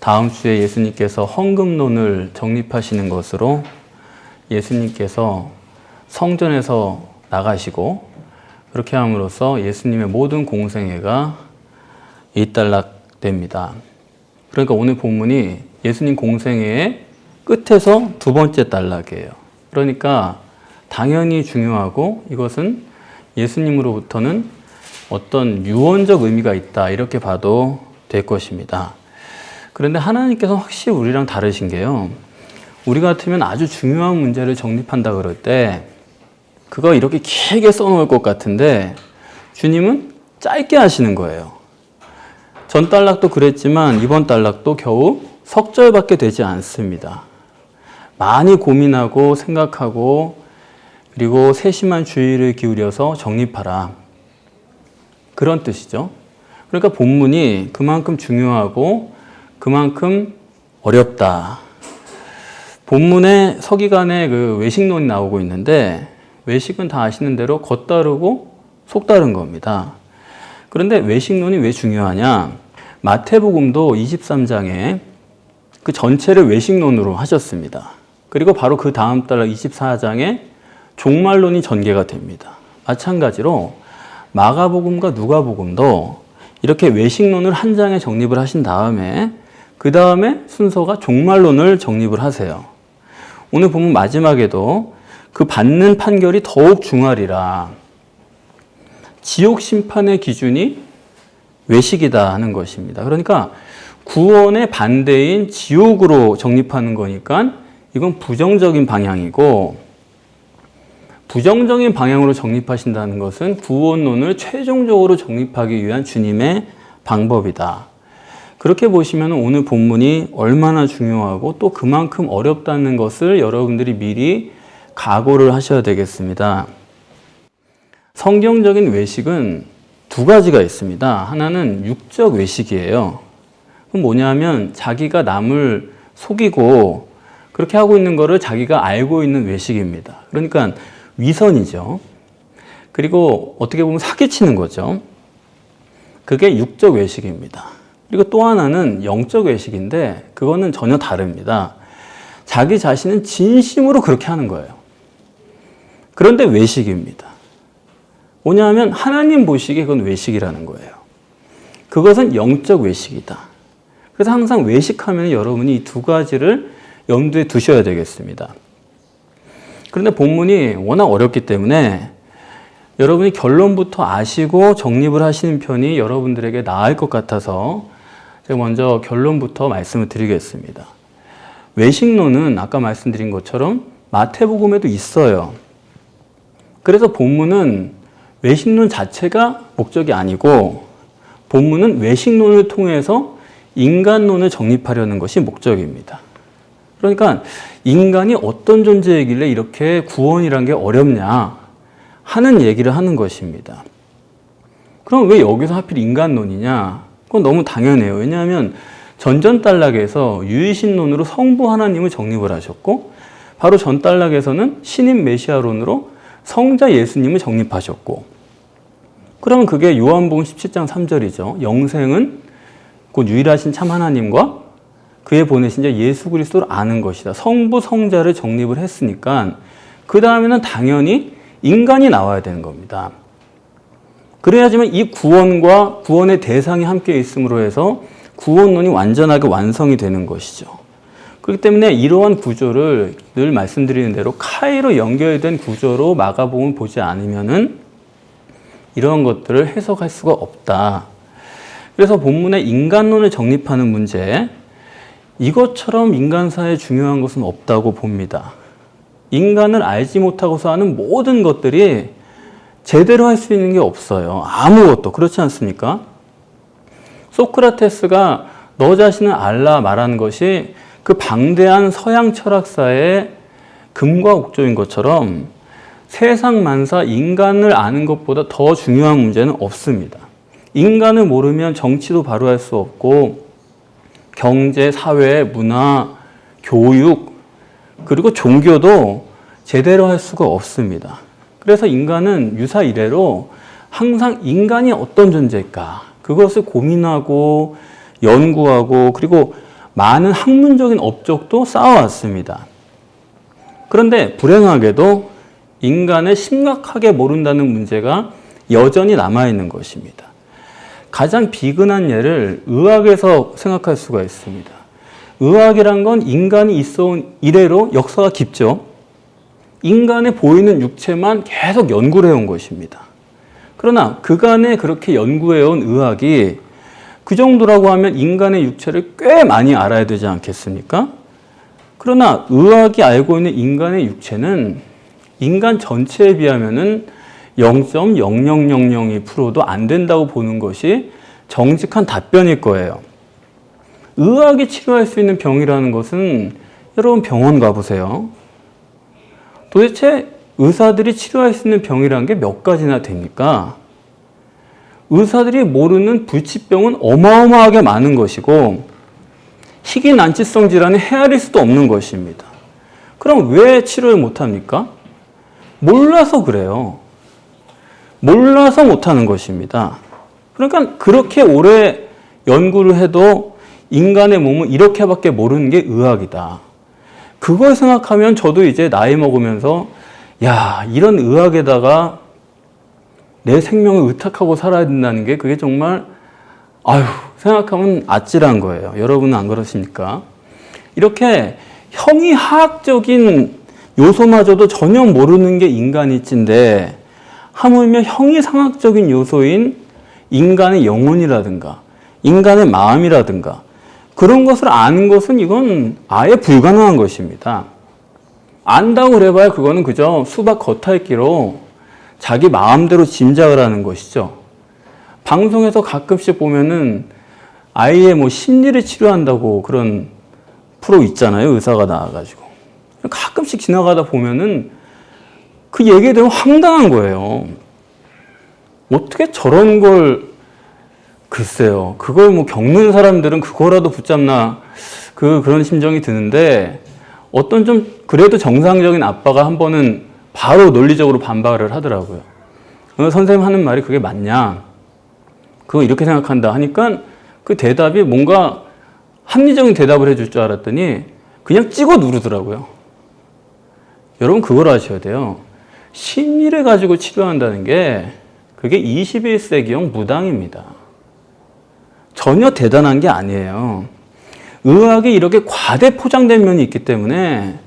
다음 주에 예수님께서 헌금론을 정립하시는 것으로 예수님께서 성전에서 나가시고 그렇게 함으로써 예수님의 모든 공생애가 일단락됩니다. 그러니까 오늘 본문이 예수님 공생애의 끝에서 두 번째 단락이에요. 그러니까 당연히 중요하고 이것은 예수님으로부터는 어떤 유언적 의미가 있다 이렇게 봐도 될 것입니다. 그런데 하나님께서 확실히 우리랑 다르신 게요. 우리 같으면 아주 중요한 문제를 정립한다 그럴 때 그거 이렇게 길게 써놓을 것 같은데 주님은 짧게 하시는 거예요. 전 단락도 그랬지만 이번 단락도 겨우 석 절밖에 되지 않습니다. 많이 고민하고 생각하고 그리고 세심한 주의를 기울여서 정립하라. 그런 뜻이죠. 그러니까 본문이 그만큼 중요하고 그만큼 어렵다. 본문에 서기관의 그 외식론이 나오고 있는데 외식은 다 아시는 대로 겉다르고 속다른 겁니다. 그런데 외식론이 왜 중요하냐? 마태복음도 23장에 그 전체를 외식론으로 하셨습니다. 그리고 바로 그 다음 달 24장에 종말론이 전개가 됩니다. 마찬가지로 마가복음과 누가복음도 이렇게 외식론을 한 장에 정립을 하신 다음에 그 다음에 순서가 종말론을 정립을 하세요. 오늘 보면 마지막에도 그 받는 판결이 더욱 중하리라. 지옥 심판의 기준이 외식이다 하는 것입니다. 그러니까 구원의 반대인 지옥으로 정립하는 거니까 이건 부정적인 방향이고 부정적인 방향으로 정립하신다는 것은 구원론을 최종적으로 정립하기 위한 주님의 방법이다. 그렇게 보시면 오늘 본문이 얼마나 중요하고 또 그만큼 어렵다는 것을 여러분들이 미리 각오를 하셔야 되겠습니다. 성경적인 외식은 두 가지가 있습니다. 하나는 육적 외식이에요. 그럼 뭐냐면 자기가 남을 속이고 그렇게 하고 있는 거를 자기가 알고 있는 외식입니다. 그러니까 위선이죠. 그리고 어떻게 보면 사기치는 거죠. 그게 육적 외식입니다. 그리고 또 하나는 영적 외식인데 그거는 전혀 다릅니다. 자기 자신은 진심으로 그렇게 하는 거예요. 그런데 외식입니다. 뭐냐면 하나님 보시기에 그건 외식이라는 거예요. 그것은 영적 외식이다. 그래서 항상 외식하면 여러분이 이 두 가지를 염두에 두셔야 되겠습니다. 그런데 본문이 워낙 어렵기 때문에 여러분이 결론부터 아시고 정립을 하시는 편이 여러분들에게 나을 것 같아서 제가 먼저 결론부터 말씀을 드리겠습니다. 외식론은 아까 말씀드린 것처럼 마태복음에도 있어요. 그래서 본문은 외식론 자체가 목적이 아니고 본문은 외식론을 통해서 인간론을 정립하려는 것이 목적입니다. 그러니까 인간이 어떤 존재이길래 이렇게 구원이란 게 어렵냐 하는 얘기를 하는 것입니다. 그럼 왜 여기서 하필 인간론이냐? 그건 너무 당연해요. 왜냐하면 전전단락에서 유일신론으로 성부 하나님을 정립을 하셨고 바로 전단락에서는 신인 메시아론으로 성자 예수님을 정립하셨고 그러면 그게 요한복음 17장 3절이죠. 영생은 곧 유일하신 참 하나님과 그의 보내신 자 예수 그리스도를 아는 것이다. 성부 성자를 정립을 했으니까 그 다음에는 당연히 인간이 나와야 되는 겁니다. 그래야지만 이 구원과 구원의 대상이 함께 있음으로 해서 구원론이 완전하게 완성이 되는 것이죠. 그렇기 때문에 이러한 구조를 늘 말씀드리는 대로 카이로 연결된 구조로 마가복음을 보지 않으면은 이러한 것들을 해석할 수가 없다. 그래서 본문에 인간론을 정립하는 문제, 이것처럼 인간사에 중요한 것은 없다고 봅니다. 인간을 알지 못하고서 하는 모든 것들이 제대로 할 수 있는 게 없어요. 아무것도. 그렇지 않습니까? 소크라테스가 너 자신은 알라 말하는 것이 그 방대한 서양 철학사의 금과 옥조인 것처럼 세상 만사 인간을 아는 것보다 더 중요한 문제는 없습니다. 인간을 모르면 정치도 바로 할 수 없고 경제, 사회, 문화, 교육, 그리고 종교도 제대로 할 수가 없습니다. 그래서 인간은 유사 이래로 항상 인간이 어떤 존재일까? 그것을 고민하고 연구하고 그리고 많은 학문적인 업적도 쌓아왔습니다. 그런데 불행하게도 인간을 심각하게 모른다는 문제가 여전히 남아있는 것입니다. 가장 비근한 예를 의학에서 생각할 수가 있습니다. 의학이란 건 인간이 있어온 이래로 역사가 깊죠. 인간의 보이는 육체만 계속 연구를 해온 것입니다. 그러나 그간에 그렇게 연구해온 의학이 그 정도라고 하면 인간의 육체를 꽤 많이 알아야 되지 않겠습니까? 그러나 의학이 알고 있는 인간의 육체는 인간 전체에 비하면은 0.0002%도 안 된다고 보는 것이 정직한 답변일 거예요. 의학이 치료할 수 있는 병이라는 것은 여러분 병원 가보세요. 도대체 의사들이 치료할 수 있는 병이라는 게 몇 가지나 됩니까? 의사들이 모르는 불치병은 어마어마하게 많은 것이고 희귀난치성 질환을 헤아릴 수도 없는 것입니다. 그럼 왜 치료를 못합니까? 몰라서 그래요. 몰라서 못하는 것입니다. 그러니까 그렇게 오래 연구를 해도 인간의 몸은 이렇게밖에 모르는 게 의학이다. 그걸 생각하면 저도 이제 나이 먹으면서 야, 이런 의학에다가 내 생명을 의탁하고 살아야 된다는 게 그게 정말 생각하면 아찔한 거예요. 여러분은 안 그러십니까? 이렇게 형이하학적인 요소마저도 전혀 모르는 게 인간일진데 하물며 형이상학적인 요소인 인간의 영혼이라든가 인간의 마음이라든가 그런 것을 아는 것은 이건 아예 불가능한 것입니다. 안다고 그래봐야 그거는 그저 수박 겉핥기로 자기 마음대로 짐작을 하는 것이죠. 방송에서 가끔씩 보면은 아이의 심리를 치료한다고 그런 프로 있잖아요. 의사가 나와가지고. 가끔씩 지나가다 보면은 그 얘기에 대한 황당한 거예요. 어떻게 저런 걸, 글쎄요. 그걸 겪는 사람들은 그거라도 붙잡나, 그런 심정이 드는데, 어떤 좀, 그래도 정상적인 아빠가 한 번은 바로 논리적으로 반박을 하더라고요. 선생님 하는 말이 그게 맞냐? 그거 이렇게 생각한다 하니까 그 대답이 뭔가 합리적인 대답을 해줄 줄 알았더니 그냥 찍어 누르더라고요. 여러분 그걸 아셔야 돼요. 심리를 가지고 치료한다는 게 그게 21세기형 무당입니다. 전혀 대단한 게 아니에요. 의학이 이렇게 과대 포장된 면이 있기 때문에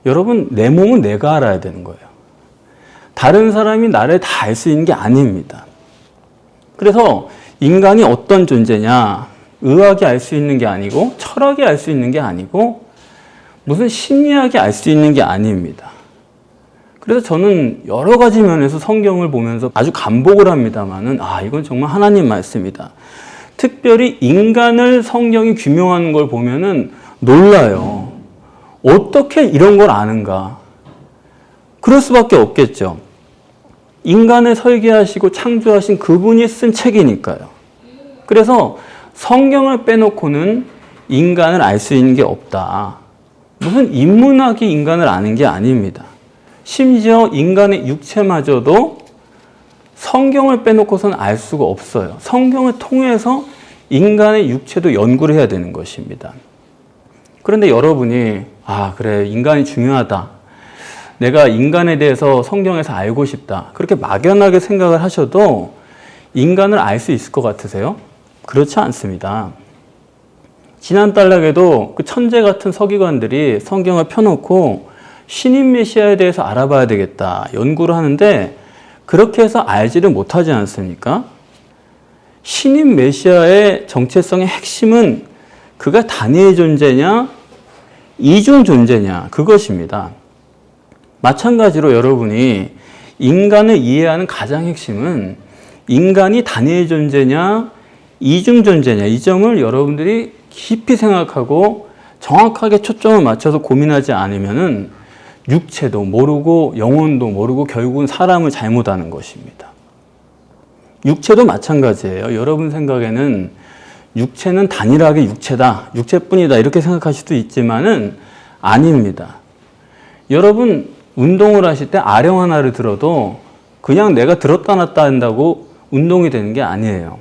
여러분 내 몸은 내가 알아야 되는 거예요. 다른 사람이 나를 다 알 수 있는 게 아닙니다. 그래서 인간이 어떤 존재냐 의학이 알 수 있는 게 아니고 철학이 알 수 있는 게 아니고 무슨 심리학이 알 수 있는 게 아닙니다. 그래서 저는 여러 가지 면에서 성경을 보면서 아주 감복을 합니다만은 이건 정말 하나님 말씀이다. 특별히 인간을 성경이 규명하는 걸 보면은 놀라요. 어떻게 이런 걸 아는가? 그럴 수밖에 없겠죠. 인간을 설계하시고 창조하신 그분이 쓴 책이니까요. 그래서 성경을 빼놓고는 인간을 알 수 있는 게 없다. 무슨 인문학이 인간을 아는 게 아닙니다. 심지어 인간의 육체마저도 성경을 빼놓고서는 알 수가 없어요. 성경을 통해서 인간의 육체도 연구를 해야 되는 것입니다. 그런데 여러분이 그래 인간이 중요하다. 내가 인간에 대해서 성경에서 알고 싶다. 그렇게 막연하게 생각을 하셔도 인간을 알 수 있을 것 같으세요? 그렇지 않습니다. 지난달락에도 그 천재 같은 서기관들이 성경을 펴놓고 신인 메시아에 대해서 알아봐야 되겠다 연구를 하는데 그렇게 해서 알지를 못하지 않습니까? 신인 메시아의 정체성의 핵심은 그가 단위의 존재냐 이중 존재냐 그것입니다. 마찬가지로 여러분이 인간을 이해하는 가장 핵심은 인간이 단위의 존재냐 이중 존재냐 이 점을 여러분들이 깊이 생각하고 정확하게 초점을 맞춰서 고민하지 않으면은 육체도 모르고 영혼도 모르고 결국은 사람을 잘못하는 것입니다. 육체도 마찬가지예요. 여러분 생각에는 육체는 단일하게 육체다, 육체뿐이다 이렇게 생각하실 수도 있지만은 아닙니다. 여러분 운동을 하실 때 아령 하나를 들어도 그냥 내가 들었다 놨다 한다고 운동이 되는 게 아니에요.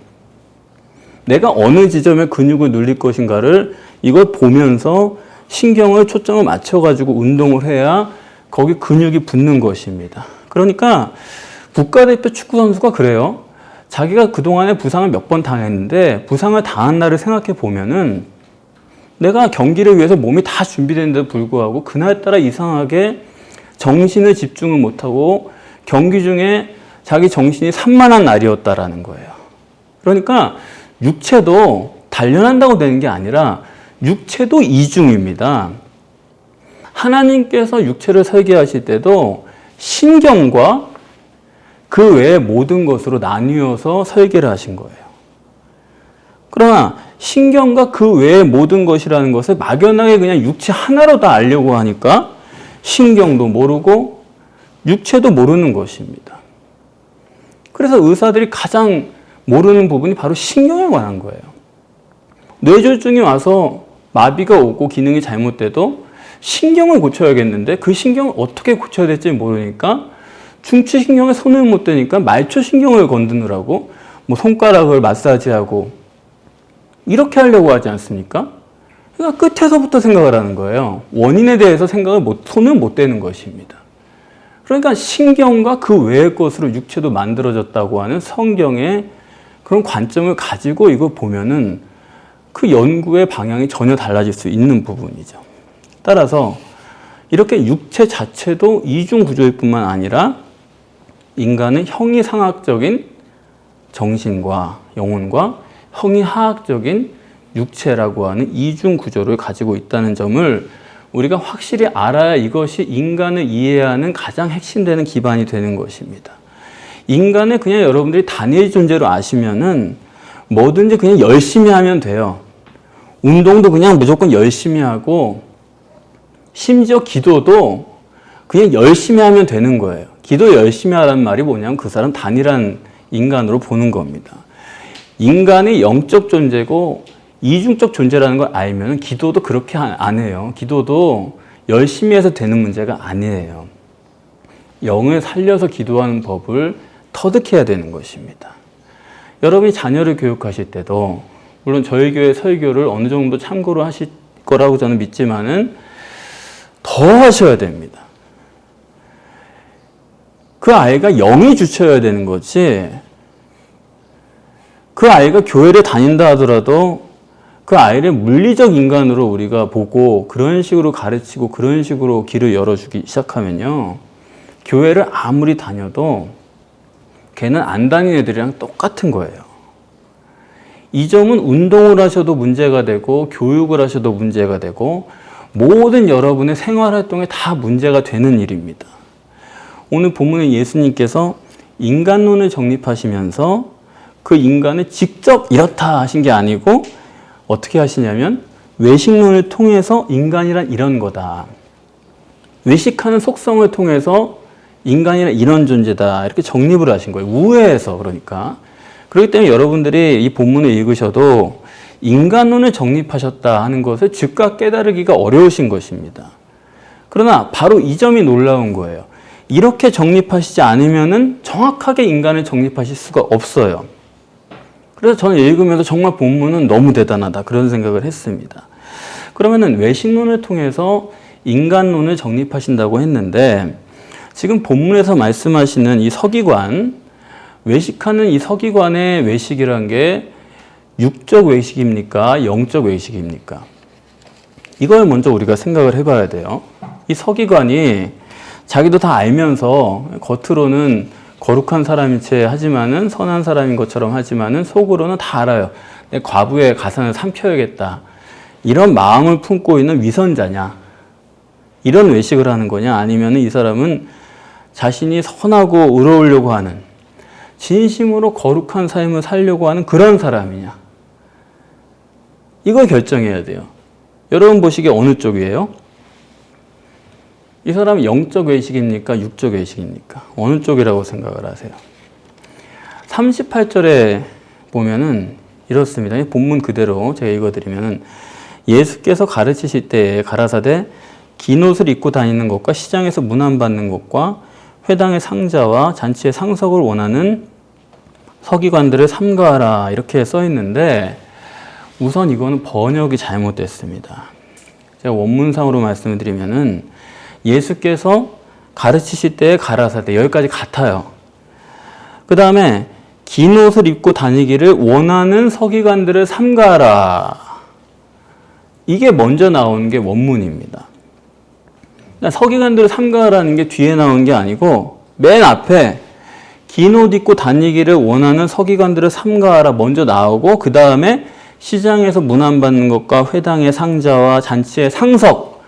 내가 어느 지점에 근육을 눌릴 것인가를 이걸 보면서 신경을 초점을 맞춰가지고 운동을 해야 거기 근육이 붙는 것입니다. 그러니까 국가대표 축구 선수가 그래요. 자기가 그동안에 부상을 몇 번 당했는데 부상을 당한 날을 생각해 보면은 내가 경기를 위해서 몸이 다 준비되는데도 불구하고 그날따라 이상하게 정신을 집중을 못하고 경기 중에 자기 정신이 산만한 날이었다라는 거예요. 그러니까 육체도 단련한다고 되는 게 아니라 육체도 이중입니다. 하나님께서 육체를 설계하실 때도 신경과 그 외의 모든 것으로 나뉘어서 설계를 하신 거예요. 그러나 신경과 그 외의 모든 것이라는 것을 막연하게 그냥 육체 하나로 다 알려고 하니까 신경도 모르고 육체도 모르는 것입니다. 그래서 의사들이 가장 모르는 부분이 바로 신경에 관한 거예요. 뇌졸중이 와서 마비가 오고 기능이 잘못돼도 신경을 고쳐야겠는데 그 신경을 어떻게 고쳐야 될지 모르니까 중추신경에 손을 못 대니까 말초신경을 건드느라고 뭐 손가락을 마사지하고 이렇게 하려고 하지 않습니까? 그러니까 끝에서부터 생각을 하는 거예요. 원인에 대해서 손을 못 대는 것입니다. 그러니까 신경과 그 외의 것으로 육체도 만들어졌다고 하는 성경의 그런 관점을 가지고 이거 보면은 그 연구의 방향이 전혀 달라질 수 있는 부분이죠. 따라서 이렇게 육체 자체도 이중 구조일 뿐만 아니라 인간은 형이상학적인 정신과 영혼과 형이하학적인 육체라고 하는 이중 구조를 가지고 있다는 점을 우리가 확실히 알아야 이것이 인간을 이해하는 가장 핵심되는 기반이 되는 것입니다. 인간을 그냥 여러분들이 단일 존재로 아시면은 뭐든지 그냥 열심히 하면 돼요. 운동도 그냥 무조건 열심히 하고 심지어 기도도 그냥 열심히 하면 되는 거예요. 기도 열심히 하라는 말이 뭐냐면 그 사람 단일한 인간으로 보는 겁니다. 인간이 영적 존재고 이중적 존재라는 걸 알면 기도도 그렇게 안 해요. 기도도 열심히 해서 되는 문제가 아니에요. 영을 살려서 기도하는 법을 터득해야 되는 것입니다. 여러분이 자녀를 교육하실 때도 물론 저희 교회 설교를 어느 정도 참고로 하실 거라고 저는 믿지만은 더 하셔야 됩니다. 그 아이가 영이 주체여야 되는 거지 그 아이가 교회를 다닌다 하더라도 그 아이를 물리적 인간으로 우리가 보고 그런 식으로 가르치고 그런 식으로 길을 열어주기 시작하면요. 교회를 아무리 다녀도 걔는 안 다니는 애들이랑 똑같은 거예요. 이 점은 운동을 하셔도 문제가 되고 교육을 하셔도 문제가 되고 모든 여러분의 생활활동에 다 문제가 되는 일입니다. 오늘 본문에 예수님께서 인간론을 정립하시면서 그 인간을 직접 이렇다 하신 게 아니고 어떻게 하시냐면 외식론을 통해서 인간이란 이런 거다. 외식하는 속성을 통해서 인간이란 이런 존재다. 이렇게 정립을 하신 거예요. 우회해서 그러니까. 그렇기 때문에 여러분들이 이 본문을 읽으셔도 인간론을 정립하셨다 하는 것을 즉각 깨달으기가 어려우신 것입니다. 그러나 바로 이 점이 놀라운 거예요. 이렇게 정립하시지 않으면은 정확하게 인간을 정립하실 수가 없어요. 그래서 저는 읽으면서 정말 본문은 너무 대단하다 그런 생각을 했습니다. 그러면은 외식론을 통해서 인간론을 정립하신다고 했는데 지금 본문에서 말씀하시는 이 서기관, 외식하는 이 서기관의 외식이란 게 육적 외식입니까? 영적 외식입니까? 이걸 먼저 우리가 생각을 해봐야 돼요. 이 서기관이 자기도 다 알면서 겉으로는 거룩한 사람인 채 하지만은 선한 사람인 것처럼 하지만은 속으로는 다 알아요. 내 과부의 가산을 삼켜야겠다. 이런 마음을 품고 있는 위선자냐? 이런 외식을 하는 거냐? 아니면 이 사람은 자신이 선하고 의로우려고 하는 진심으로 거룩한 삶을 살려고 하는 그런 사람이냐? 이걸 결정해야 돼요. 여러분 보시기에 어느 쪽이에요? 이 사람은 영적 외식입니까? 육적 외식입니까? 어느 쪽이라고 생각을 하세요? 38절에 보면은 이렇습니다. 본문 그대로 제가 읽어드리면은 예수께서 가르치실 때에 가라사대 긴 옷을 입고 다니는 것과 시장에서 문안받는 것과 회당의 상자와 잔치의 상석을 원하는 서기관들을 삼가하라 이렇게 써 있는데 우선 이거는 번역이 잘못됐습니다. 제가 원문상으로 말씀을 드리면은 예수께서 가르치실 때의 가라사대 여기까지 같아요. 그 다음에 긴 옷을 입고 다니기를 원하는 서기관들을 삼가하라. 이게 먼저 나오는 게 원문입니다. 그러니까 서기관들을 삼가하라는 게 뒤에 나온 게 아니고 맨 앞에 긴 옷 입고 다니기를 원하는 서기관들을 삼가하라 먼저 나오고 그 다음에 시장에서 문안받는 것과 회당의 상자와 잔치의 상석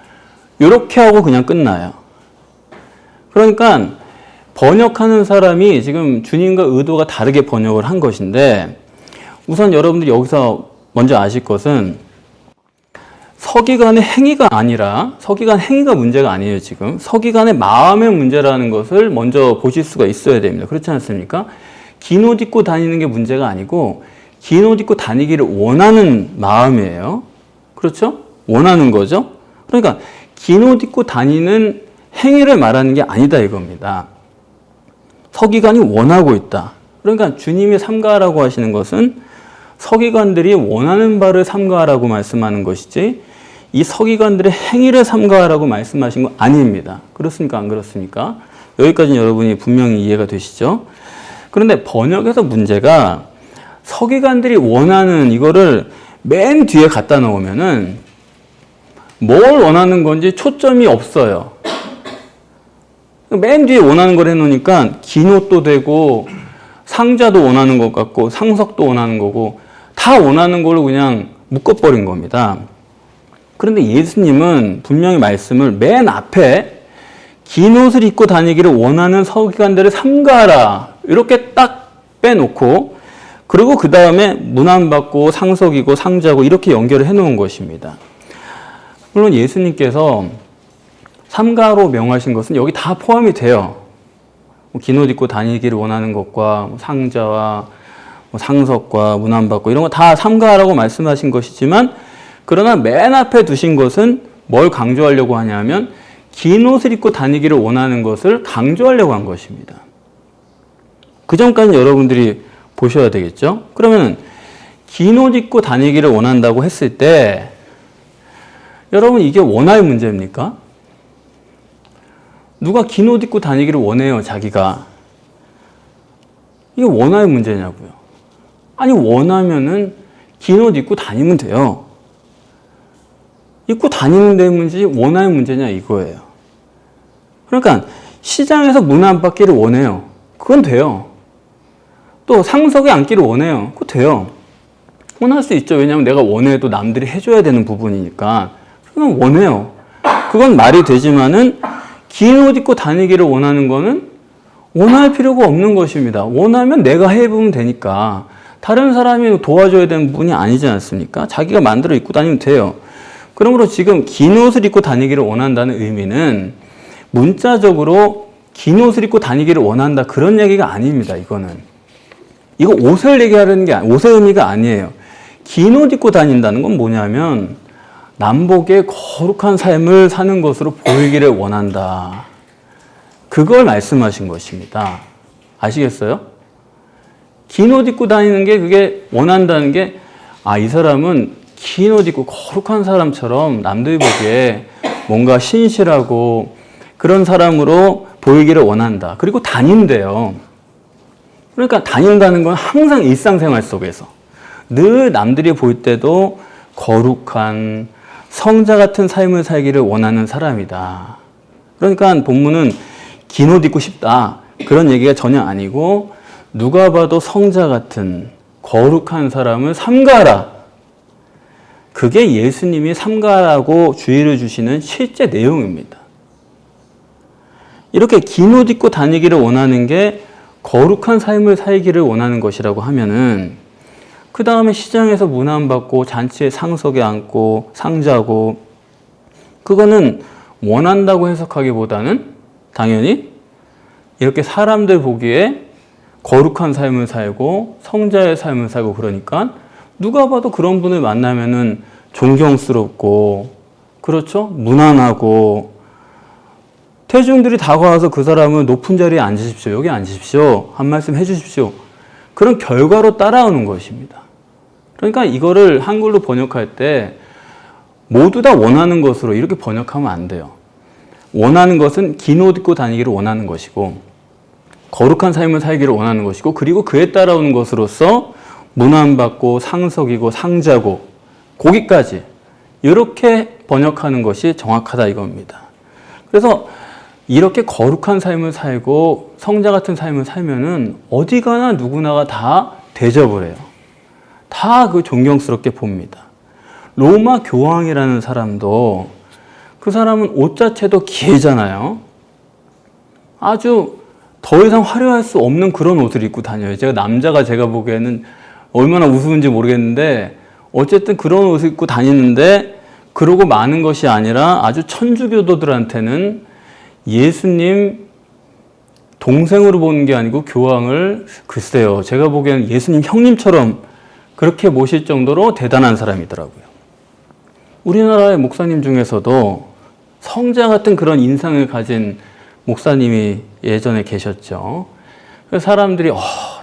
이렇게 하고 그냥 끝나요. 그러니까 번역하는 사람이 지금 주님과 의도가 다르게 번역을 한 것인데 우선 여러분들이 여기서 먼저 아실 것은 서기관의 행위가 아니라 서기관 행위가 문제가 아니에요. 지금 서기관의 마음의 문제라는 것을 먼저 보실 수가 있어야 됩니다. 그렇지 않습니까? 긴 옷 입고 다니는 게 문제가 아니고 긴 옷 입고 다니기를 원하는 마음이에요. 그렇죠? 원하는 거죠. 그러니까 긴 옷 입고 다니는 행위를 말하는 게 아니다 이겁니다. 서기관이 원하고 있다. 그러니까 주님이 삼가하라고 하시는 것은 서기관들이 원하는 바를 삼가하라고 말씀하는 것이지 이 서기관들의 행위를 삼가하라고 말씀하신 건 아닙니다. 그렇습니까? 안 그렇습니까? 여기까지는 여러분이 분명히 이해가 되시죠? 그런데 번역에서 문제가 서기관들이 원하는 이거를 맨 뒤에 갖다 놓으면은 뭘 원하는 건지 초점이 없어요. 맨 뒤에 원하는 걸 해놓으니까 긴 옷도 되고 상자도 원하는 것 같고 상석도 원하는 거고 다 원하는 걸로 그냥 묶어버린 겁니다. 그런데 예수님은 분명히 말씀을 맨 앞에 긴 옷을 입고 다니기를 원하는 서기관들을 삼가하라 이렇게 딱 빼놓고 그리고 그 다음에 문안받고 상석이고 상자고 이렇게 연결을 해놓은 것입니다. 물론 예수님께서 삼가로 명하신 것은 여기 다 포함이 돼요. 긴 옷 입고 다니기를 원하는 것과 상자와 상석과 문안받고 이런 거 다 삼가라고 말씀하신 것이지만 그러나 맨 앞에 두신 것은 뭘 강조하려고 하냐면 긴 옷을 입고 다니기를 원하는 것을 강조하려고 한 것입니다. 그 점까지 여러분들이 보셔야 되겠죠? 그러면 긴 옷 입고 다니기를 원한다고 했을 때 여러분 이게 원할 문제입니까? 누가 긴 옷 입고 다니기를 원해요, 자기가? 이게 원할 문제냐고요. 아니, 원하면은 긴 옷 입고 다니면 돼요. 입고 다니는 데 문제지 원할 문제냐 이거예요. 그러니까 시장에서 문안받기를 원해요. 그건 돼요. 또 상석에 앉기를 원해요. 그거 돼요. 원할 수 있죠. 왜냐하면 내가 원해도 남들이 해줘야 되는 부분이니까. 그건 원해요. 그건 말이 되지만은 긴 옷 입고 다니기를 원하는 거는 원할 필요가 없는 것입니다. 원하면 내가 해보면 되니까. 다른 사람이 도와줘야 되는 부분이 아니지 않습니까? 자기가 만들어 입고 다니면 돼요. 그러므로 지금 긴 옷을 입고 다니기를 원한다는 의미는 문자적으로 긴 옷을 입고 다니기를 원한다 그런 얘기가 아닙니다. 이거는. 이거 옷을 얘기하는 게 옷의 의미가 아니에요. 긴 옷 입고 다닌다는 건 뭐냐면 남복의 거룩한 삶을 사는 것으로 보이기를 원한다. 그걸 말씀하신 것입니다. 아시겠어요? 긴 옷 입고 다니는 게 그게 원한다는 게 이 사람은 긴 옷 입고 거룩한 사람처럼 남들 보기에 뭔가 신실하고 그런 사람으로 보이기를 원한다. 그리고 다닌대요. 그러니까 다닌다는 건 항상 일상생활 속에서 늘 남들이 볼 때도 거룩한 성자 같은 삶을 살기를 원하는 사람이다. 그러니까 본문은 긴 옷 입고 싶다. 그런 얘기가 전혀 아니고 누가 봐도 성자 같은 거룩한 사람을 삼가하라. 그게 예수님이 삼가라고 주의를 주시는 실제 내용입니다. 이렇게 긴 옷 입고 다니기를 원하는 게 거룩한 삶을 살기를 원하는 것이라고 하면은 그 다음에 시장에서 문안받고 잔치에 상석에 앉고 상자고 그거는 원한다고 해석하기보다는 당연히 이렇게 사람들 보기에 거룩한 삶을 살고 성자의 삶을 살고 그러니까 누가 봐도 그런 분을 만나면은 존경스럽고 그렇죠? 무난하고 대중들이 다가와서 그 사람을 높은 자리에 앉으십시오. 여기 앉으십시오. 한 말씀 해주십시오. 그런 결과로 따라오는 것입니다. 그러니까 이거를 한글로 번역할 때 모두 다 원하는 것으로 이렇게 번역하면 안 돼요. 원하는 것은 긴 옷 입고 다니기를 원하는 것이고, 거룩한 삶을 살기를 원하는 것이고, 그리고 그에 따라오는 것으로서 문안받고 상석이고 상자고 고기까지 이렇게 번역하는 것이 정확하다 이겁니다. 그래서 이렇게 거룩한 삶을 살고 성자 같은 삶을 살면은 어디 가나 누구나가 다 대접을 해요. 다 그 존경스럽게 봅니다. 로마 교황이라는 사람도 그 사람은 옷 자체도 기해잖아요. 아주 더 이상 화려할 수 없는 그런 옷을 입고 다녀요. 제가 보기에는 얼마나 우스운지 모르겠는데 어쨌든 그런 옷을 입고 다니는데, 그러고 마는 것이 아니라 아주 천주교도들한테는 예수님 동생으로 보는 게 아니고 교황을 글쎄요, 제가 보기에는 예수님 형님처럼 그렇게 모실 정도로 대단한 사람이더라고요. 우리나라의 목사님 중에서도 성자 같은 그런 인상을 가진 목사님이 예전에 계셨죠. 그래서 사람들이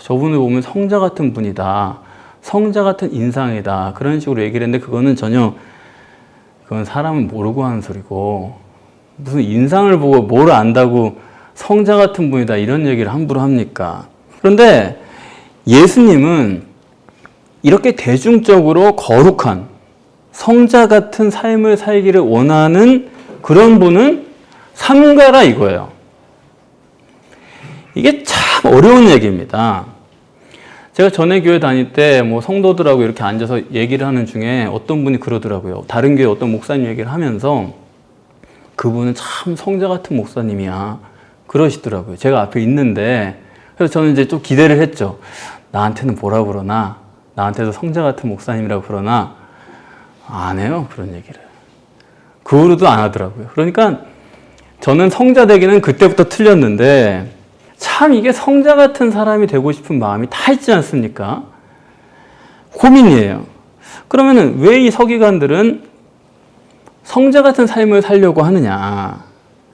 저분을 보면 성자 같은 분이다, 성자 같은 인상이다, 그런 식으로 얘기를 했는데, 그건 사람은 모르고 하는 소리고, 무슨 인상을 보고 뭘 안다고 성자 같은 분이다 이런 얘기를 함부로 합니까? 그런데 예수님은 이렇게 대중적으로 거룩한 성자 같은 삶을 살기를 원하는 그런 분은 삼가라 이거예요. 이게 참 어려운 얘기입니다. 제가 전에 교회 다닐 때 성도들하고 이렇게 앉아서 얘기를 하는 중에 어떤 분이 그러더라고요. 다른 교회 어떤 목사님 얘기를 하면서 그분은 참 성자 같은 목사님이야 그러시더라고요. 제가 앞에 있는데, 그래서 저는 이제 좀 기대를 했죠. 나한테는 뭐라 그러나, 나한테도 성자 같은 목사님이라고 그러나. 안 해요, 그런 얘기를. 그 후로도 안 하더라고요. 그러니까 저는 성자 되기는 그때부터 틀렸는데, 참 이게 성자 같은 사람이 되고 싶은 마음이 다 있지 않습니까? 고민이에요. 그러면은 왜 이 서기관들은 성자 같은 삶을 살려고 하느냐?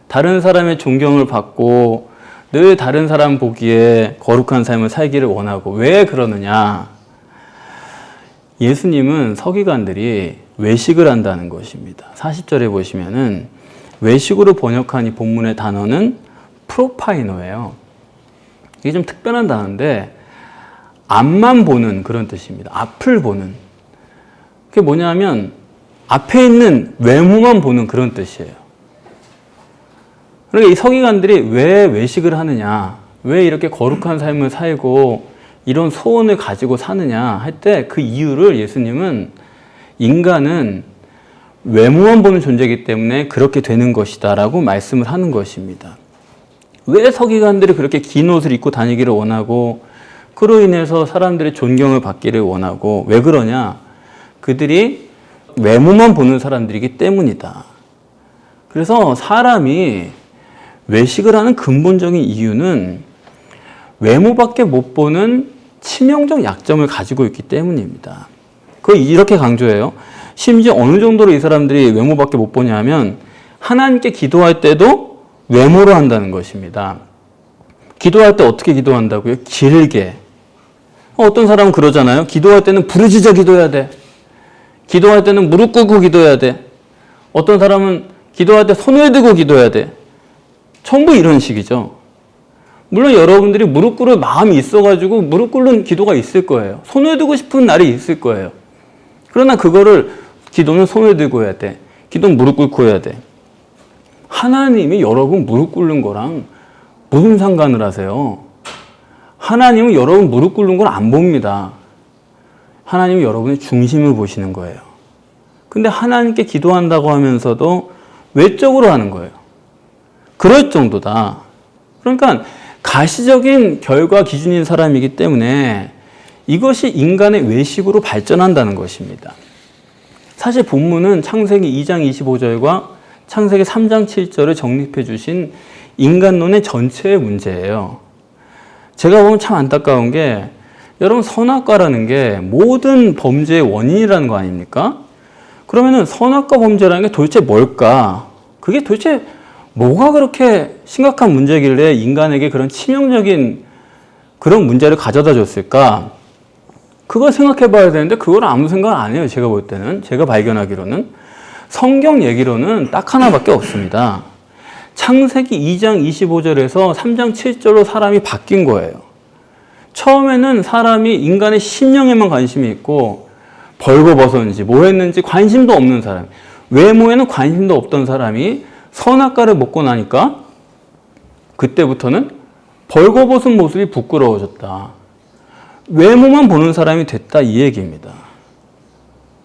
다른 사람의 존경을 받고 늘 다른 사람 보기에 거룩한 삶을 살기를 원하고 왜 그러느냐? 예수님은 서기관들이 외식을 한다는 것입니다. 40절에 보시면은 외식으로 번역한 이 본문의 단어는 프로파이노예요. 이게 좀 특별한 단어인데 앞만 보는 그런 뜻입니다. 앞을 보는. 그게 뭐냐면 앞에 있는 외모만 보는 그런 뜻이에요. 그러니까 이 서기관들이 왜 외식을 하느냐, 왜 이렇게 거룩한 삶을 살고 이런 소원을 가지고 사느냐 할 때 그 이유를 예수님은 인간은 외모만 보는 존재이기 때문에 그렇게 되는 것이다 라고 말씀을 하는 것입니다. 왜 서기관들이 그렇게 긴 옷을 입고 다니기를 원하고 그로 인해서 사람들의 존경을 받기를 원하고 왜 그러냐? 그들이 외모만 보는 사람들이기 때문이다. 그래서 사람이 외식을 하는 근본적인 이유는 외모밖에 못 보는 치명적 약점을 가지고 있기 때문입니다. 그걸 이렇게 강조해요. 심지어 어느 정도로 이 사람들이 외모밖에 못 보냐 하면 하나님께 기도할 때도 외모로 한다는 것입니다. 기도할 때 어떻게 기도한다고요? 길게. 어떤 사람은 그러잖아요. 기도할 때는 부르짖어 기도해야 돼. 기도할 때는 무릎 꿇고 기도해야 돼. 어떤 사람은 기도할 때 손을 들고 기도해야 돼. 전부 이런 식이죠. 물론 여러분들이 무릎 꿇을 마음이 있어가지고 무릎 꿇는 기도가 있을 거예요. 손을 들고 싶은 날이 있을 거예요. 그러나 그거를 기도는 손을 들고 해야 돼. 기도는 무릎 꿇고 해야 돼. 하나님이 여러분 무릎 꿇는 거랑 무슨 상관을 하세요? 하나님은 여러분 무릎 꿇는 걸 안 봅니다. 하나님은 여러분의 중심을 보시는 거예요. 근데 하나님께 기도한다고 하면서도 외적으로 하는 거예요. 그럴 정도다. 그러니까 가시적인 결과 기준인 사람이기 때문에 이것이 인간의 외식으로 발전한다는 것입니다. 사실 본문은 창세기 2장 25절과 창세기 3장 7절을 정립해 주신 인간론의 전체의 문제예요. 제가 보면 참 안타까운 게 여러분 선악과라는 게 모든 범죄의 원인이라는 거 아닙니까? 그러면은 선악과 범죄라는 게 도대체 뭘까? 그게 도대체 뭐가 그렇게 심각한 문제길래 인간에게 그런 치명적인 그런 문제를 가져다 줬을까? 그걸 생각해 봐야 되는데 그걸 아무 생각 안 해요. 제가 볼 때는. 제가 발견하기로는. 성경 얘기로는 딱 하나밖에 없습니다. 창세기 2장 25절에서 3장 7절로 사람이 바뀐 거예요. 처음에는 사람이 인간의 심령에만 관심이 있고 벌거벗었는지 뭐 했는지 관심도 없는 사람, 외모에는 관심도 없던 사람이 선악과를 먹고 나니까 그때부터는 벌거벗은 모습이 부끄러워졌다. 외모만 보는 사람이 됐다 이 얘기입니다.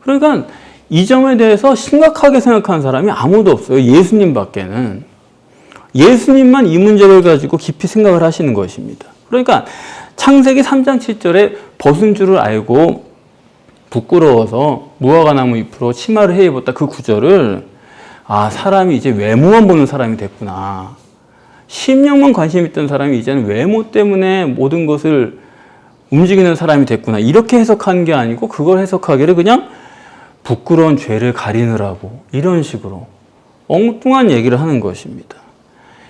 그러니까 이 점에 대해서 심각하게 생각하는 사람이 아무도 없어요. 예수님 밖에는. 예수님만 이 문제를 가지고 깊이 생각을 하시는 것입니다. 그러니까 창세기 3장 7절에 벗은 줄을 알고 부끄러워서 무화과나무 잎으로 치마를 해 입었다 그 구절을 사람이 이제 외모만 보는 사람이 됐구나. 심령만 관심 있던 사람이 이제는 외모 때문에 모든 것을 움직이는 사람이 됐구나. 이렇게 해석하는 게 아니고 그걸 해석하기를 그냥 부끄러운 죄를 가리느라고 이런 식으로 엉뚱한 얘기를 하는 것입니다.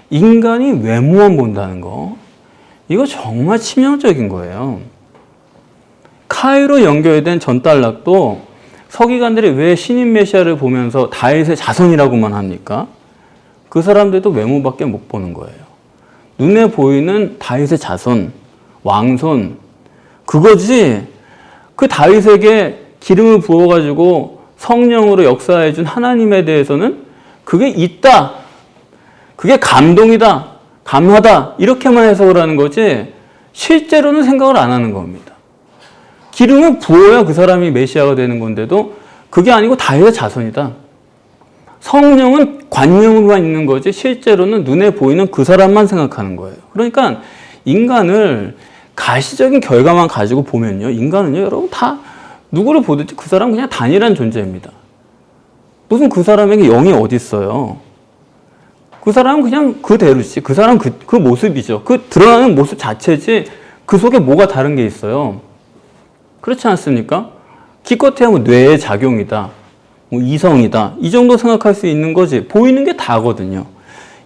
인간이 외모만 본다는 거, 이거 정말 치명적인 거예요. 카이로 연결된 전달락도 서기관들이 왜 신인 메시아를 보면서 다윗의 자손이라고만 합니까? 그 사람들도 외모밖에 못 보는 거예요. 눈에 보이는 다윗의 자손, 왕손, 그거지. 그 다윗에게 기름을 부어가지고 성령으로 역사해준 하나님에 대해서는 그게 있다. 그게 감동이다. 감하다. 이렇게만 해석을 하는 거지 실제로는 생각을 안 하는 겁니다. 기름을 부어야 그 사람이 메시아가 되는 건데도 그게 아니고 다윗의 자손이다. 성령은 관념으로만 있는 거지 실제로는 눈에 보이는 그 사람만 생각하는 거예요. 그러니까 인간을 가시적인 결과만 가지고 보면요. 인간은요, 여러분 다 누구를 보든지 그 사람은 그냥 단일한 존재입니다. 무슨 그 사람에게 영이 어디 있어요. 그 사람은 그냥 그대로지. 그 사람은 그 모습이죠. 그 드러나는 모습 자체지 그 속에 뭐가 다른 게 있어요. 그렇지 않습니까? 기껏해야 뭐 뇌의 작용이다. 뭐 이성이다. 이 정도 생각할 수 있는 거지. 보이는 게 다거든요.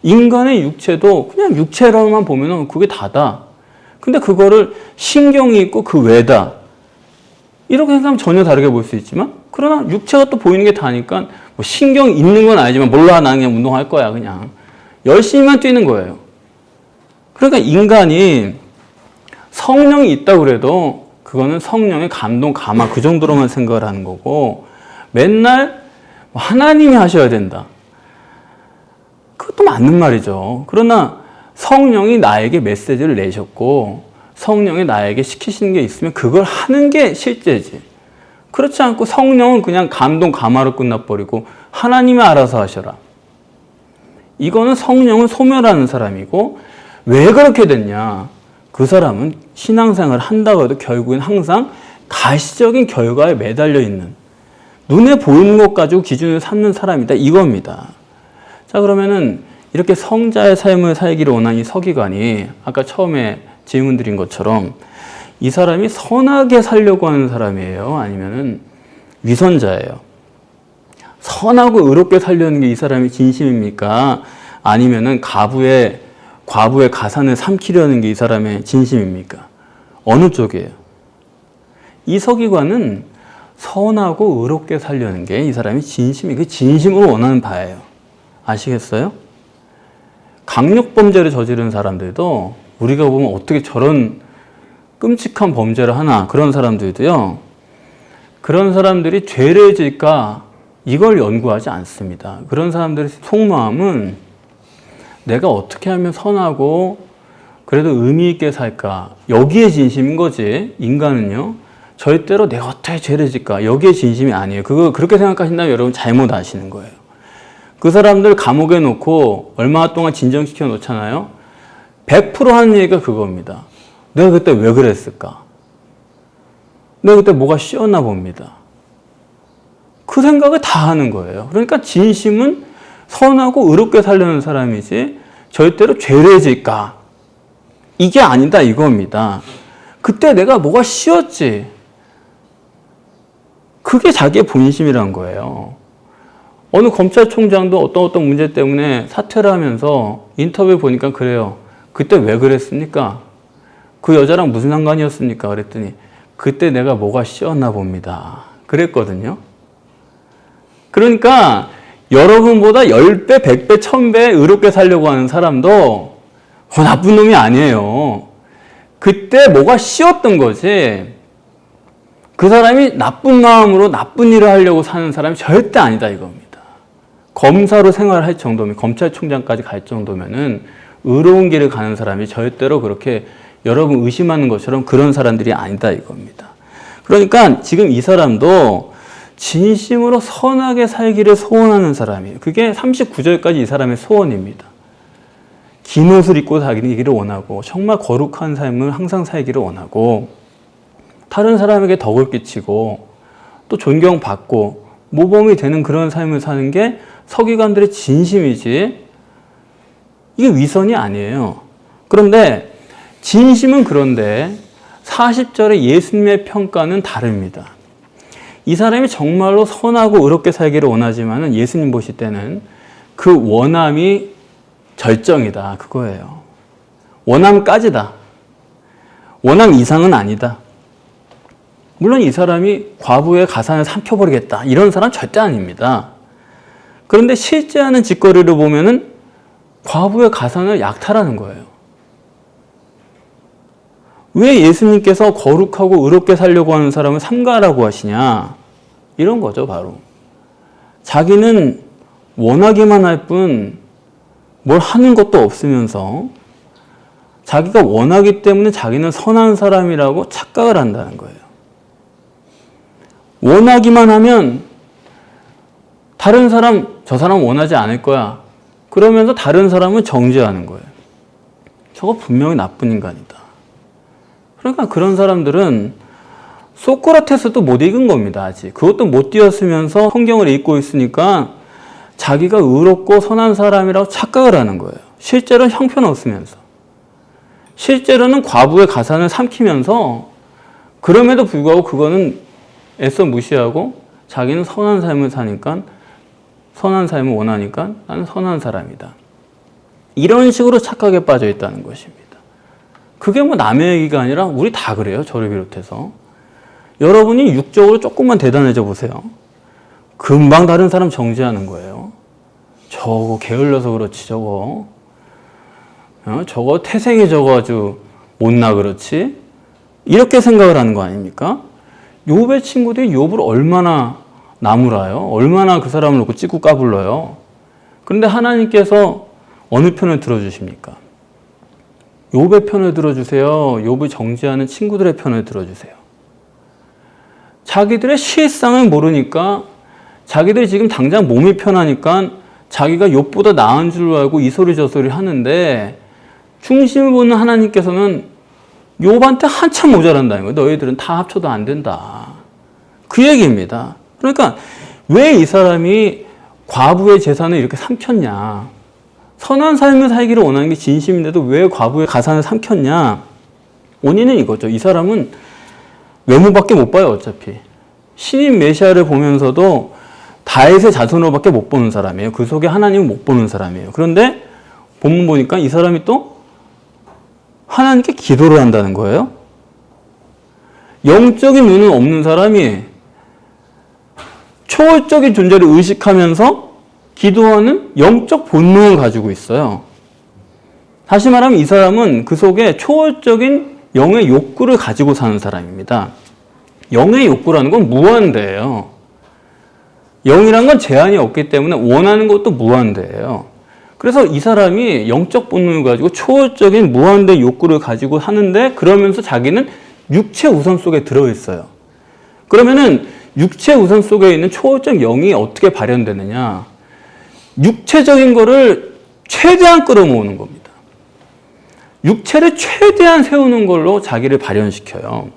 인간의 육체도 그냥 육체로만 보면은 그게 다다. 근데 그거를 신경이 있고 그 외다. 이렇게 생각하면 전혀 다르게 볼 수 있지만, 그러나 육체가 또 보이는 게 다니까 뭐 신경이 있는 건 아니지만 몰라 나는 그냥 운동할 거야 그냥. 열심히만 뛰는 거예요. 그러니까 인간이 성령이 있다고 그래도 그거는 성령의 감동, 감화 그 정도로만 생각을 하는 거고 맨날 하나님이 하셔야 된다. 그것도 맞는 말이죠. 그러나 성령이 나에게 메시지를 내셨고 성령이 나에게 시키시는 게 있으면 그걸 하는 게 실제지. 그렇지 않고 성령은 그냥 감동, 감화로 끝나버리고 하나님이 알아서 하셔라. 이거는 성령을 소멸하는 사람이고 왜 그렇게 됐냐. 그 사람은 신앙생활을 한다고 해도 결국엔 항상 가시적인 결과에 매달려 있는 눈에 보이는 것 가지고 기준을 삼는 사람이다 이겁니다. 자, 그러면은 이렇게 성자의 삶을 살기를 원하는 이 서기관이 아까 처음에 질문 드린 것처럼 이 사람이 선하게 살려고 하는 사람이에요? 아니면은 위선자예요? 선하고 의롭게 살려는 게 이 사람이 진심입니까? 아니면은 과부의 가산을 삼키려는 게 이 사람의 진심입니까? 어느 쪽이에요? 이 서기관은 선하고 의롭게 살려는 게 이 사람이 그 진심으로 원하는 바예요. 아시겠어요? 강력범죄를 저지른 사람들도 우리가 보면 어떻게 저런 끔찍한 범죄를 하나, 그런 사람들도요, 그런 사람들이 죄를 질까 이걸 연구하지 않습니다. 그런 사람들의 속마음은 내가 어떻게 하면 선하고 그래도 의미 있게 살까, 여기에 진심인 거지. 인간은요 절대로 내가 어떻게 죄를 질까 여기에 진심이 아니에요. 그렇게 생각하신다면 여러분 잘못 아시는 거예요. 그 사람들 감옥에 놓고 얼마 동안 진정시켜 놓잖아요. 100% 하는 얘기가 그겁니다. 내가 그때 왜 그랬을까? 내가 그때 뭐가 씌었나 봅니다. 그 생각을 다 하는 거예요. 그러니까 진심은 선하고 의롭게 살려는 사람이지 절대로 죄를 질까? 이게 아니다 이겁니다. 그때 내가 뭐가 씌었지. 그게 자기의 본심이란 거예요. 어느 검찰총장도 어떤 문제 때문에 사퇴를 하면서 인터뷰 보니까 그래요. 그때 왜 그랬습니까? 그 여자랑 무슨 상관이었습니까? 그랬더니 그때 내가 뭐가 씌었나 봅니다. 그랬거든요. 그러니까 여러분보다 10배, 100배, 1000배 의롭게 살려고 하는 사람도 나쁜 놈이 아니에요. 그때 뭐가 씌었던 거지. 그 사람이 나쁜 마음으로 나쁜 일을 하려고 사는 사람이 절대 아니다 이겁니다. 검사로 생활할 정도면, 검찰총장까지 갈 정도면은 의로운 길을 가는 사람이 절대로 그렇게 여러분 의심하는 것처럼 그런 사람들이 아니다 이겁니다. 그러니까 지금 이 사람도 진심으로 선하게 살기를 소원하는 사람이에요. 그게 39절까지 이 사람의 소원입니다. 긴 옷을 입고 살기를 원하고 정말 거룩한 삶을 항상 살기를 원하고 다른 사람에게 덕을 끼치고 또 존경받고 모범이 되는 그런 삶을 사는 게 서기관들의 진심이지 이게 위선이 아니에요. 그런데 진심은 그런데 40절의 예수님의 평가는 다릅니다. 이 사람이 정말로 선하고 의롭게 살기를 원하지만 예수님 보실 때는 그 원함이 절정이다 그거예요. 원함까지다. 원함 이상은 아니다. 물론 이 사람이 과부의 가산을 삼켜버리겠다 이런 사람 절대 아닙니다. 그런데 실제 하는 짓거리를 보면은 과부의 가산을 약탈하는 거예요. 왜 예수님께서 거룩하고 의롭게 살려고 하는 사람을 삼가라고 하시냐? 이런 거죠, 바로. 자기는 원하기만 할 뿐 뭘 하는 것도 없으면서 자기가 원하기 때문에 자기는 선한 사람이라고 착각을 한다는 거예요. 원하기만 하면 다른 사람, 저 사람 원하지 않을 거야. 그러면서 다른 사람을 정죄하는 거예요. 저거 분명히 나쁜 인간이다. 그러니까 그런 사람들은 소크라테스도 못 읽은 겁니다. 아직. 그것도 못 뛰었으면서 성경을 읽고 있으니까 자기가 의롭고 선한 사람이라고 착각을 하는 거예요. 실제로는 형편없으면서. 실제로는 과부의 가산을 삼키면서 그럼에도 불구하고 그거는 애써 무시하고 자기는 선한 삶을 사니까 선한 삶을 원하니까 나는 선한 사람이다. 이런 식으로 착각에 빠져 있다는 것입니다. 그게 뭐 남의 얘기가 아니라 우리 다 그래요. 저를 비롯해서. 여러분이 육적으로 조금만 대단해져 보세요. 금방 다른 사람 정죄하는 거예요. 저거 게을러서 그렇지 저거. 저거 태생이 저거 아주 못나 그렇지. 이렇게 생각을 하는 거 아닙니까? 욥의 친구들이 욥을 얼마나 나무라요. 얼마나 그 사람을 놓고 찌고 까불러요. 그런데 하나님께서 어느 편을 들어주십니까? 욥의 편을 들어주세요. 욥을 정죄하는 친구들의 편을 들어주세요. 자기들의 실상을 모르니까 자기들이 지금 당장 몸이 편하니까 자기가 욥보다 나은 줄 알고 이 소리 저 소리 하는데 중심을 보는 하나님께서는 욥한테 한참 모자란다는 거예요. 너희들은 다 합쳐도 안 된다. 그 얘기입니다. 그러니까 왜 이 사람이 과부의 재산을 이렇게 삼켰냐. 선한 삶을 살기를 원하는 게 진심인데도 왜 과부의 가산을 삼켰냐. 원인은 이거죠. 이 사람은 외모밖에 못 봐요. 어차피. 신인 메시아를 보면서도 다윗의 자손으로밖에 못 보는 사람이에요. 그 속에 하나님을 못 보는 사람이에요. 그런데 본문 보니까 이 사람이 또 하나님께 기도를 한다는 거예요. 영적인 눈은 없는 사람이 초월적인 존재를 의식하면서 기도하는 영적 본능을 가지고 있어요. 다시 말하면 이 사람은 그 속에 초월적인 영의 욕구를 가지고 사는 사람입니다. 영의 욕구라는 건 무한대예요. 영이란 건 제한이 없기 때문에 원하는 것도 무한대예요. 그래서 이 사람이 영적 본능을 가지고 초월적인 무한대 욕구를 가지고 하는데 그러면서 자기는 육체 우선 속에 들어있어요. 그러면은 육체 우선 속에 있는 초월적 영이 어떻게 발현되느냐. 육체적인 거를 최대한 끌어모으는 겁니다. 육체를 최대한 세우는 걸로 자기를 발현시켜요.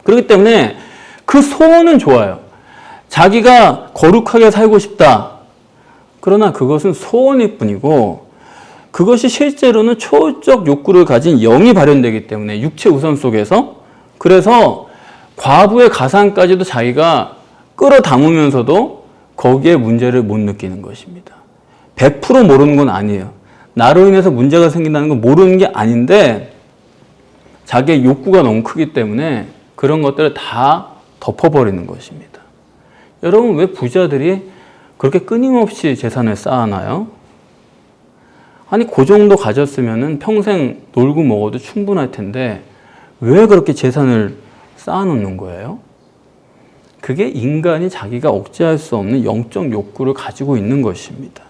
그렇기 때문에 그 소원은 좋아요. 자기가 거룩하게 살고 싶다. 그러나 그것은 소원일 뿐이고 그것이 실제로는 초월적 욕구를 가진 영이 발현되기 때문에 육체 우선 속에서 그래서 과부의 가산까지도 자기가 끌어담으면서도 거기에 문제를 못 느끼는 것입니다. 100% 모르는 건 아니에요. 나로 인해서 문제가 생긴다는 건 모르는 게 아닌데 자기의 욕구가 너무 크기 때문에 그런 것들을 다 덮어버리는 것입니다. 여러분, 왜 부자들이 그렇게 끊임없이 재산을 쌓아나요? 아니, 그 정도 가졌으면 평생 놀고 먹어도 충분할 텐데 왜 그렇게 재산을 쌓아놓는 거예요? 그게 인간이 자기가 억제할 수 없는 영적 욕구를 가지고 있는 것입니다.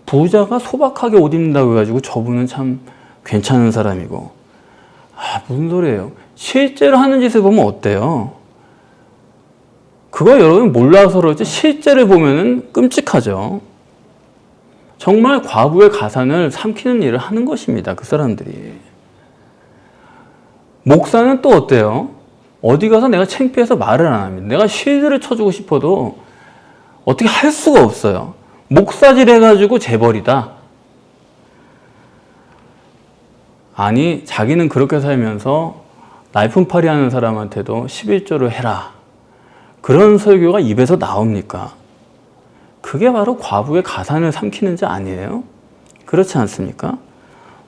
부자가 소박하게 옷 입는다고 해가지고 저분은 참 괜찮은 사람이고, 무슨 소리예요? 실제로 하는 짓을 보면 어때요? 그거 여러분 몰라서 그렇지 실제를 보면은 끔찍하죠. 정말 과부의 가산을 삼키는 일을 하는 것입니다. 그 사람들이. 목사는 또 어때요? 어디 가서 내가 창피해서 말을 안 합니다. 내가 쉴드를 쳐주고 싶어도 어떻게 할 수가 없어요. 목사질 해가지고 재벌이다. 아니, 자기는 그렇게 살면서 날품팔이 하는 사람한테도 11조를 해라. 그런 설교가 입에서 나옵니까? 그게 바로 과부의 가산을 삼키는 자 아니에요? 그렇지 않습니까?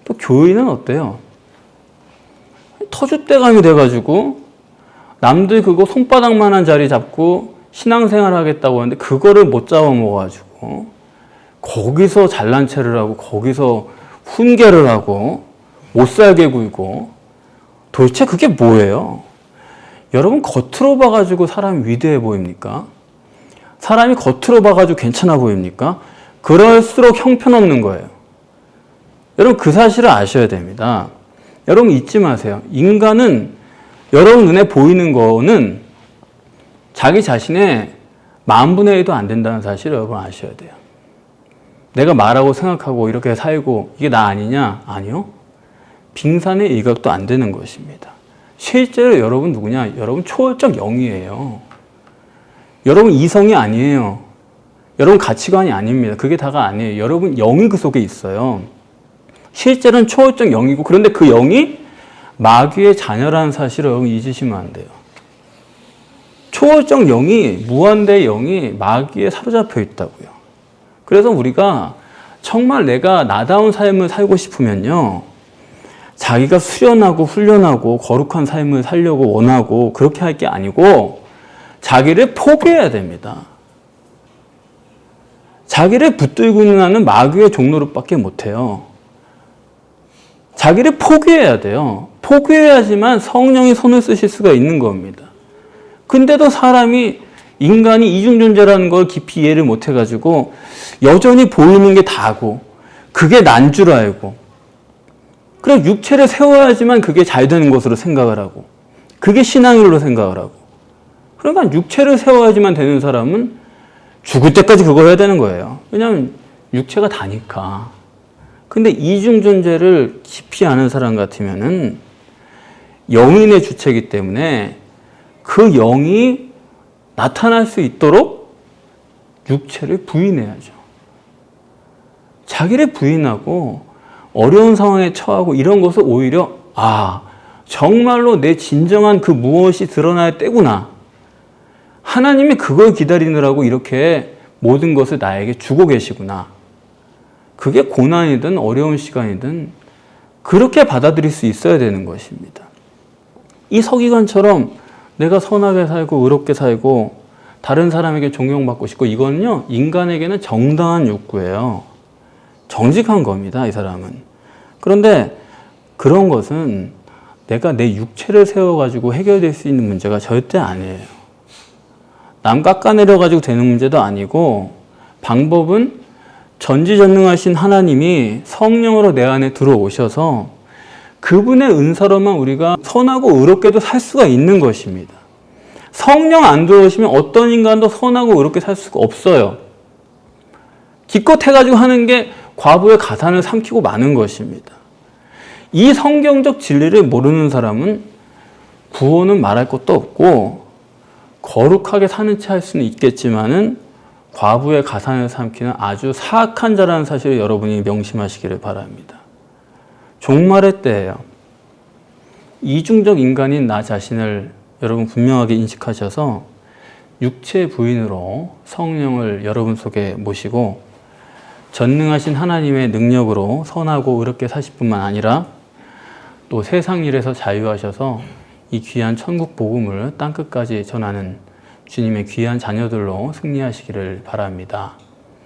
또 교인은 어때요? 터줏대감이 돼가지고 남들 그거 손바닥만한 자리 잡고 신앙생활 하겠다고 하는데 그거를 못 잡아먹어가지고 거기서 잘난 체를 하고 거기서 훈계를 하고 못살게 굴고 도대체 그게 뭐예요? 여러분, 겉으로 봐가지고 사람이 위대해 보입니까? 사람이 겉으로 봐가지고 괜찮아 보입니까? 그럴수록 형편없는 거예요. 여러분, 그 사실을 아셔야 됩니다. 여러분, 잊지 마세요. 인간은 여러분 눈에 보이는 거는 자기 자신의 10,000분의 1도 안 된다는 사실을 여러분 아셔야 돼요. 내가 말하고 생각하고 이렇게 살고 이게 나 아니냐? 아니요. 빙산의 일각도 안 되는 것입니다. 실제로 여러분 누구냐? 여러분 초월적 영이에요. 여러분 이성이 아니에요. 여러분 가치관이 아닙니다. 그게 다가 아니에요. 여러분 영이 그 속에 있어요. 실제로는 초월적 영이고, 그런데 그 영이 마귀의 자녀라는 사실을 여러분 잊으시면 안 돼요. 초월적 영이, 무한대의 영이 마귀에 사로잡혀 있다고요. 그래서 우리가 정말 내가 나다운 삶을 살고 싶으면요, 자기가 수련하고 훈련하고 거룩한 삶을 살려고 원하고 그렇게 할 게 아니고 자기를 포기해야 됩니다. 자기를 붙들고는 하는 마귀의 종노릇밖에 못해요. 자기를 포기해야 돼요. 포기해야지만 성령이 손을 쓰실 수가 있는 겁니다. 근데도 사람이, 인간이 이중존재라는 걸 깊이 이해를 못해가지고 여전히 보이는 게 다고 그게 난 줄 알고, 그럼 육체를 세워야지만 그게 잘 되는 것으로 생각을 하고 그게 신앙으로 생각을 하고, 그러니까 육체를 세워야지만 되는 사람은 죽을 때까지 그거 해야 되는 거예요. 왜냐하면 육체가 다니까. 근데 이중존재를 깊이 아는 사람 같으면은 영인의 주체이기 때문에 그 영이 나타날 수 있도록 육체를 부인해야죠. 자기를 부인하고 어려운 상황에 처하고 이런 것을 오히려 정말로 내 진정한 그 무엇이 드러날 때구나. 하나님이 그걸 기다리느라고 이렇게 모든 것을 나에게 주고 계시구나. 그게 고난이든 어려운 시간이든 그렇게 받아들일 수 있어야 되는 것입니다. 이 서기관처럼 내가 선하게 살고 의롭게 살고 다른 사람에게 존경받고 싶고, 이거는요, 인간에게는 정당한 욕구예요. 정직한 겁니다, 이 사람은. 그런데 그런 것은 내가 내 육체를 세워가지고 해결될 수 있는 문제가 절대 아니에요. 남 깎아내려가지고 되는 문제도 아니고, 방법은 전지전능하신 하나님이 성령으로 내 안에 들어오셔서 그분의 은사로만 우리가 선하고 의롭게도 살 수가 있는 것입니다. 성령 안 들어오시면 어떤 인간도 선하고 의롭게 살 수가 없어요. 기껏 해가지고 하는 게 과부의 가산을 삼키고 마는 것입니다. 이 성경적 진리를 모르는 사람은 구원은 말할 것도 없고 거룩하게 사는 채 할 수는 있겠지만은 과부의 가산을 삼키는 아주 사악한 자라는 사실을 여러분이 명심하시기를 바랍니다. 종말의 때예요. 이중적 인간인 나 자신을 여러분 분명하게 인식하셔서 육체 부인으로 성령을 여러분 속에 모시고 전능하신 하나님의 능력으로 선하고 의롭게 사실 뿐만 아니라 또 세상 일에서 자유하셔서 이 귀한 천국 복음을 땅끝까지 전하는 주님의 귀한 자녀들로 승리하시기를 바랍니다.